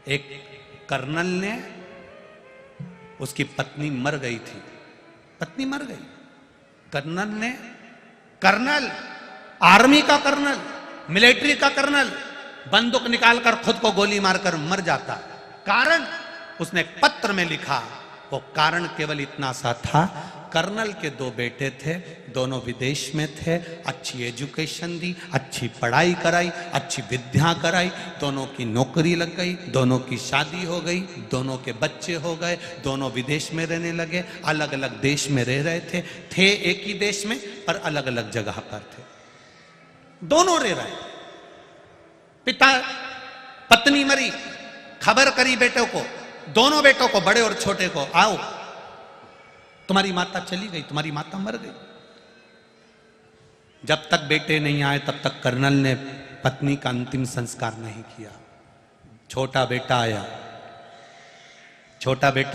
एक कर्नल ने, उसकी पत्नी मर गई थी, पत्नी मर गई, कर्नल आर्मी का कर्नल, मिलिट्री का कर्नल बंदूक निकालकर खुद को गोली मारकर मर जाता। कारण उसने एक पत्र में लिखा, वो कारण केवल इतना सा था, कर्नल के 2 बेटे थे, दोनों विदेश में थे, अच्छी एजुकेशन दी, अच्छी पढ़ाई कराई, अच्छी विद्या कराई, दोनों की नौकरी लग गई, दोनों की शादी हो गई, दोनों के बच्चे हो गए, दोनों विदेश में रहने लगे, अलग अलग देश में रह रहे थे एक ही देश में पर अलग अलग जगह पर थे, दोनों रह रहे। पिता, पत्नी मरी, खबर करी बेटों को, दोनों बेटों को, बड़े और छोटे को, आओ तुम्हारी माता चली गई, तुम्हारी माता मर गई। जब तक बेटे नहीं आए तब तक कर्नल ने पत्नी का अंतिम संस्कार नहीं किया। छोटा बेटा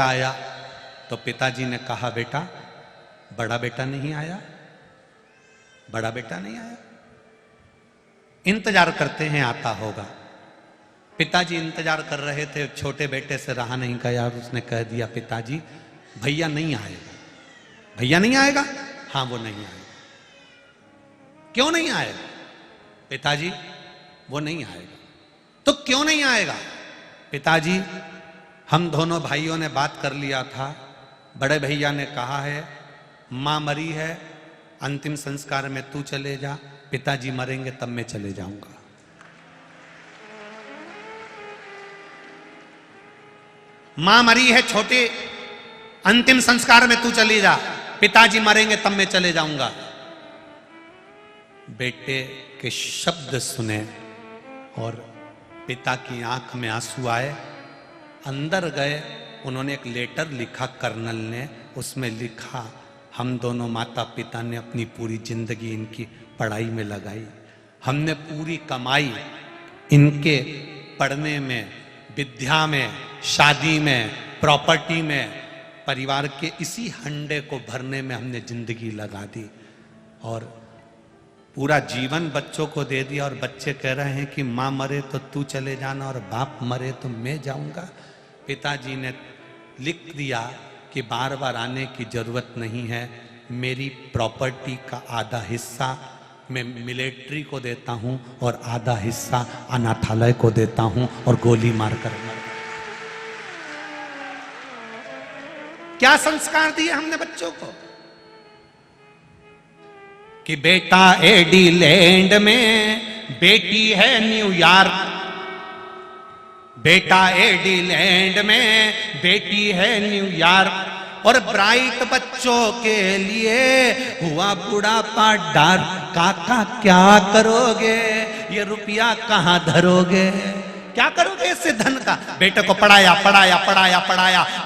आया तो पिताजी ने कहा, बेटा बड़ा बेटा नहीं आया, इंतजार करते हैं आता होगा। पिताजी इंतजार कर रहे थे, छोटे बेटे से रहा नहीं गया, उसने कह दिया, पिताजी भैया नहीं आएगा। हाँ वो नहीं आएगा। क्यों नहीं आएगा? पिताजी वो नहीं आएगा। तो क्यों नहीं आएगा? पिताजी हम दोनों भाइयों ने बात कर लिया था, बड़े भैया ने कहा है मां मरी है, अंतिम संस्कार में तू चले जा, पिताजी मरेंगे तब मैं चले जाऊंगा। मां मरी है छोटे, अंतिम संस्कार में तू चली जा, पिताजी मरेंगे तब मैं चले जाऊंगा। बेटे के शब्द सुने और पिता की आंख में आंसू आए, अंदर गए, उन्होंने एक लेटर लिखा कर्नल ने, उसमें लिखा हम दोनों माता पिता ने अपनी पूरी जिंदगी इनकी पढ़ाई में लगाई, हमने पूरी कमाई इनके पढ़ने में, विद्या में, शादी में, प्रॉपर्टी में, परिवार के इसी हंडे को भरने में हमने जिंदगी लगा दी और पूरा जीवन बच्चों को दे दिया। और बच्चे कह रहे हैं कि माँ मरे तो तू चले जाना और बाप मरे तो मैं जाऊंगा। पिताजी ने लिख दिया कि बार बार आने की जरूरत नहीं है, मेरी प्रॉपर्टी का आधा हिस्सा मैं मिलिट्री को देता हूं और आधा हिस्सा अनाथालय को देता हूं और गोली मारकर मर। क्या संस्कार दिए हमने बच्चों को कि बेटा एडिलैंड में, बेटी है न्यूयॉर्क, बेटा एडिलैंड में, बेटी है न्यूयॉर्क, और ब्राइट बच्चों के लिए हुआ बुढ़ापा डार। काका क्या करोगे, ये रुपया कहां धरोगे, क्या करोगे इससे धन का? बेटे को पढ़ाया,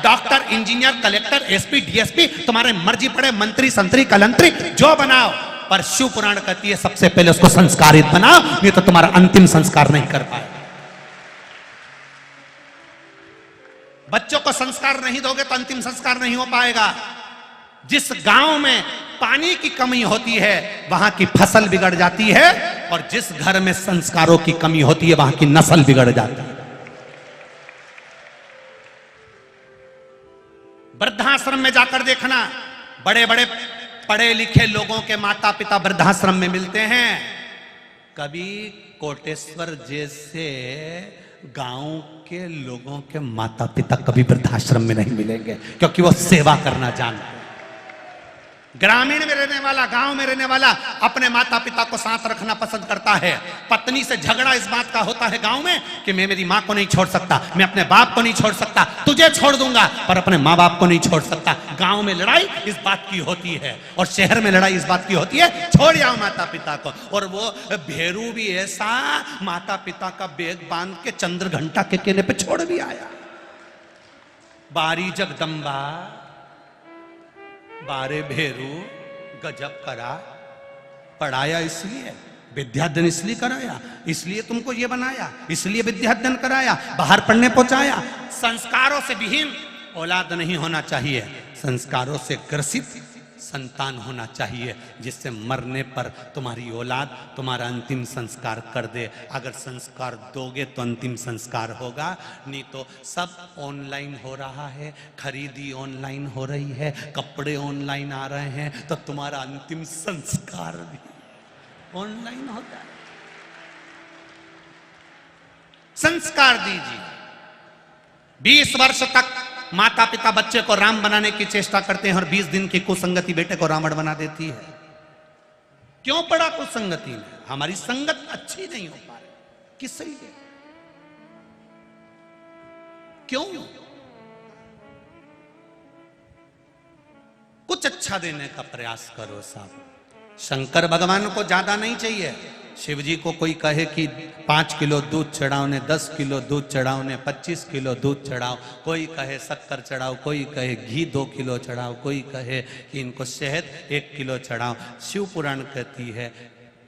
doctor, engineer, collector, SP, DSP, तुम्हारे मर्जी पड़े, मंत्री, संतरी, कलंतरी जो बनाओ, पर शिव पुराण कहती है सबसे पहले उसको संस्कारित बनाओ, नहीं तो तुम्हारा अंतिम संस्कार नहीं कर पाए। बच्चों को संस्कार नहीं दोगे तो अंतिम संस्कार नहीं हो पाएगा। जिस गांव में पानी की कमी होती है वहां की फसल बिगड़ जाती है, और जिस घर में संस्कारों की कमी होती है वहां की नस्ल बिगड़ जाती है। वृद्धाश्रम में जाकर देखना, बड़े बड़े पढ़े लिखे लोगों के माता पिता वृद्धाश्रम में मिलते हैं, कभी कोटेश्वर जैसे गांव के लोगों के माता पिता कभी वृद्धाश्रम में नहीं मिलेंगे, क्योंकि वो सेवा करना जानते हैं। ग्रामीण में रहने वाला, गांव में रहने वाला अपने माता पिता को साथ रखना पसंद करता है। पत्नी से झगड़ा इस बात का होता है गांव में कि मैं मेरी मां को नहीं छोड़ सकता, मैं अपने बाप को नहीं छोड़ सकता, तुझे छोड़ दूंगा पर अपने माँ बाप को नहीं छोड़ सकता। गांव में लड़ाई इस बात की होती है और शहर में लड़ाई इस बात की होती है छोड़ जाओ माता पिता को। और वो भेरू भी ऐसा माता पिता का बैग बांध के चंद्र घंटा के केले पे छोड़ भी आया। बारी जगदम्बा बारे भेरू गजब करा, पढ़ाया इसलिए, विद्याध्ययन इसलिए कराया, इसलिए तुमको ये बनाया, इसलिए विद्याध्ययन कराया, बाहर पढ़ने पहुंचाया। संस्कारों से विहीन औलाद नहीं होना चाहिए, संस्कारों से ग्रसित संतान होना चाहिए, जिससे मरने पर तुम्हारी औलाद तुम्हारा अंतिम संस्कार कर दे। अगर संस्कार दोगे तो अंतिम संस्कार होगा, नहीं तो सब ऑनलाइन हो रहा है, खरीदी ऑनलाइन हो रही है, कपड़े ऑनलाइन आ रहे हैं, तो तुम्हारा अंतिम संस्कार भी ऑनलाइन होता है। संस्कार दीजिए। 20 वर्ष तक माता पिता बच्चे को राम बनाने की चेष्टा करते हैं और 20 दिन की कुसंगति बेटे को रावण बना देती है। क्यों पड़ा कुसंगति में? हमारी संगत अच्छी नहीं हो पा रही। किस लिए? क्यों? कुछ अच्छा देने का प्रयास करो साहब। शंकर भगवान को ज्यादा नहीं चाहिए। शिव जी को कोई कहे कि 5 किलो दूध चढ़ाओ ने, 10 किलो दूध चढ़ाओ ने, 25 किलो दूध चढ़ाओ, कोई कहे शक्कर चढ़ाओ, कोई कहे घी 2 किलो चढ़ाओ, कोई कहे कि इनको शहद 1 किलो चढ़ाओ। शिव पुराण कहती है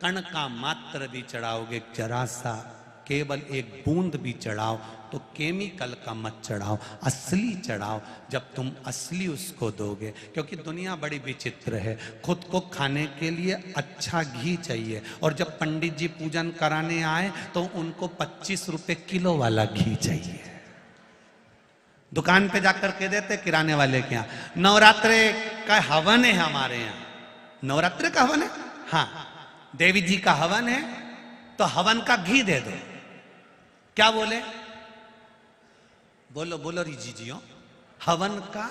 कण का मात्र भी चढ़ाओगे, जरा सा केवल एक बूंद भी चढ़ाओ तो केमिकल का मत चढ़ाओ, असली चढ़ाओ। जब तुम असली उसको दोगे, क्योंकि दुनिया बड़ी विचित्र है। खुद को खाने के लिए अच्छा घी चाहिए, और जब पंडित जी पूजन कराने आए तो उनको 25 रुपए किलो वाला घी चाहिए। दुकान पे जाकर के देते किराने वाले के यहाँ, नवरात्रे का हवन है हमारे यहाँ। नवरात्रे का हवन है, हाँ, देवी जी का हवन है, तो हवन का घी दे दो। क्या बोले? बोलो बोलो रिजी जी, हवन का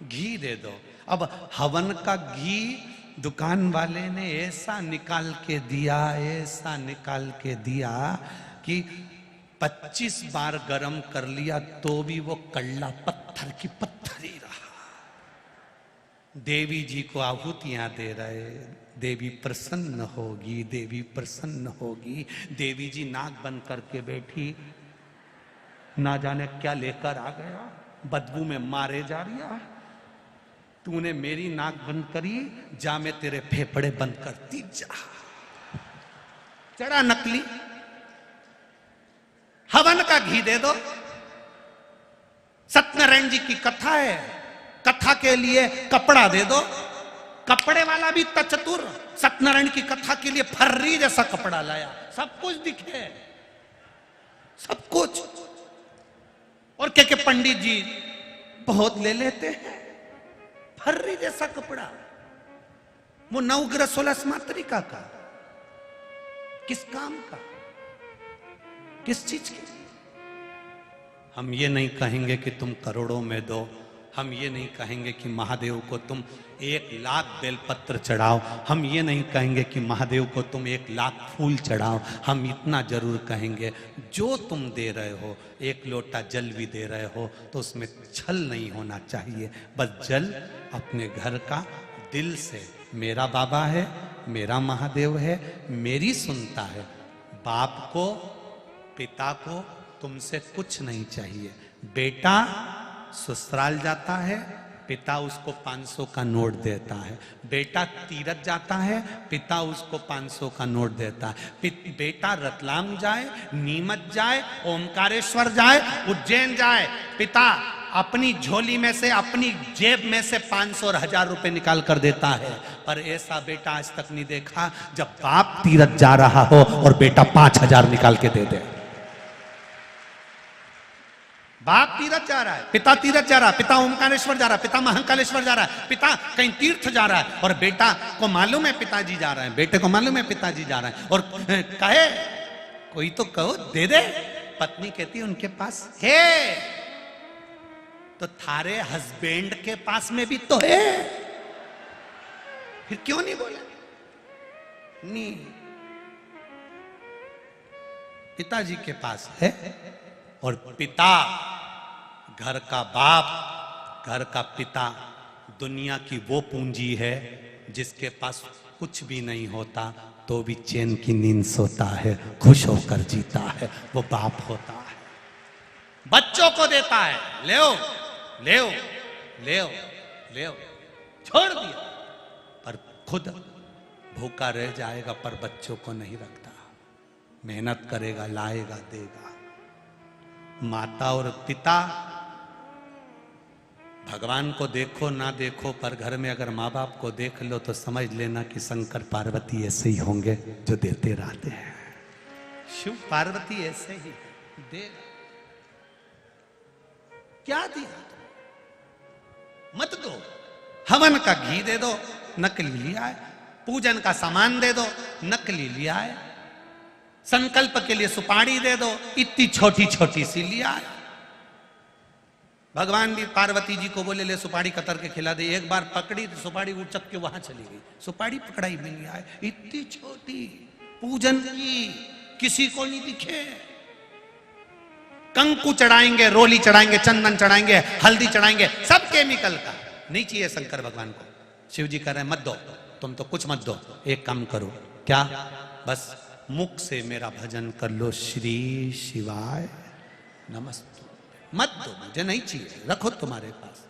घी दे दो। अब हवन का घी दुकान वाले ने ऐसा निकाल के दिया, ऐसा निकाल के दिया कि 25 बार गर्म कर लिया तो भी वो कल्ला पत्थर की पत्थर ही रहा। देवी जी को आहुतियां दे रहे, देवी प्रसन्न होगी, देवी प्रसन्न होगी। देवी जी नाक बंद करके बैठी, ना जाने क्या लेकर आ गया, बदबू में मारे जा रही। तूने मेरी नाक बंद करी, जा मैं तेरे फेफड़े बंद करती जा। चढ़ा नकली। हवन का घी दे दो। सत्यनारायण जी की कथा है, कथा के लिए कपड़ा दे दो। कपड़े वाला भी तचतुर, सत्यनारायण की कथा के लिए फर्री जैसा कपड़ा लाया, सब कुछ दिखे, सब कुछ। और क्या पंडित जी बहुत ले लेते हैं, फर्री जैसा कपड़ा। वो 9 ग्रह 16 मात्रिका का, किस काम का, किस चीज के? हम ये नहीं कहेंगे कि तुम करोड़ों में दो, हम ये नहीं कहेंगे कि महादेव को तुम 1 लाख बेलपत्र चढ़ाओ, हम ये नहीं कहेंगे कि महादेव को तुम 1 लाख फूल चढ़ाओ। हम इतना जरूर कहेंगे, जो तुम दे रहे हो, 1 लोटा जल भी दे रहे हो तो उसमें छल नहीं होना चाहिए। बस जल अपने घर का, दिल से, मेरा बाबा है, मेरा महादेव है, मेरी सुनता है। बाप को, पिता को तुमसे कुछ नहीं चाहिए। बेटा ससुराल जाता है, पिता उसको 500 का नोट देता है। बेटा तीरथ जाता है, पिता उसको 500 का नोट देता है। बेटा रतलाम जाए, नीमच जाए, ओमकारेश्वर जाए, उज्जैन जाए, पिता अपनी झोली में से, अपनी जेब में से 500 और 1000 रुपए निकाल कर देता है। पर ऐसा बेटा आज तक नहीं देखा जब बाप तीरथ जा रहा हो और बेटा 5000 निकाल के दे दे। बाप तीरथ जा रहा है, पिता तीरथ जा रहा है, पिता ओमकारेश्वर जा रहा है, पिता महाकालेश्वर जा रहा है, पिता कहीं तीर्थ जा रहा है, और बेटा को मालूम है पिताजी जा रहे हैं, बेटे को मालूम है पिताजी जा रहे हैं, और कहे कोई तो कहो दे दे। पत्नी कहती है उनके पास है, तो थारे हस्बैंड के पास में भी तो है, फिर क्यों नहीं बोला? नहीं, पिताजी के पास है। और पिता, घर का बाप, घर का पिता दुनिया की वो पूंजी है जिसके पास कुछ भी नहीं होता तो भी चैन की नींद सोता है, खुश होकर जीता है, वो बाप होता है। बच्चों को देता है, ले ले ले ले, छोड़ दिया, पर खुद भूखा रह जाएगा, पर बच्चों को नहीं रखता। मेहनत करेगा, लाएगा, देगा। माता और पिता भगवान को देखो ना देखो, पर घर में अगर माँ बाप को देख लो तो समझ लेना कि शंकर पार्वती ऐसे ही होंगे जो देते रहते हैं। शिव पार्वती ऐसे ही देगा। क्या दिया मत दो, हवन का घी दे दो, नकली लिया है। पूजन का सामान दे दो, नकली लिया है। संकल्प के लिए सुपारी दे दो, इतनी छोटी छोटी सी लिया है। भगवान भी पार्वती जी को बोले ले सुपारी कतर के खिला दे। एक बार पकड़ी तो सुपारी उचक के वहां चली गई। सुपारी पकड़ाई में लिया है, इतनी छोटी, पूजन की, किसी को नहीं दिखे। कंकु चढ़ाएंगे, रोली चढ़ाएंगे, चंदन चढ़ाएंगे, हल्दी चढ़ाएंगे, सब केमिकल का। नहीं चाहिए शंकर भगवान को। शिव जी कह रहे हैं मत दो, तुम तो कुछ मत दो, एक काम करो, क्या, बस मुख से मेरा भजन कर लो, श्री शिवाय नमस्तु। मत दो, मुझे नहीं चाहिए, रखो तुम्हारे पास।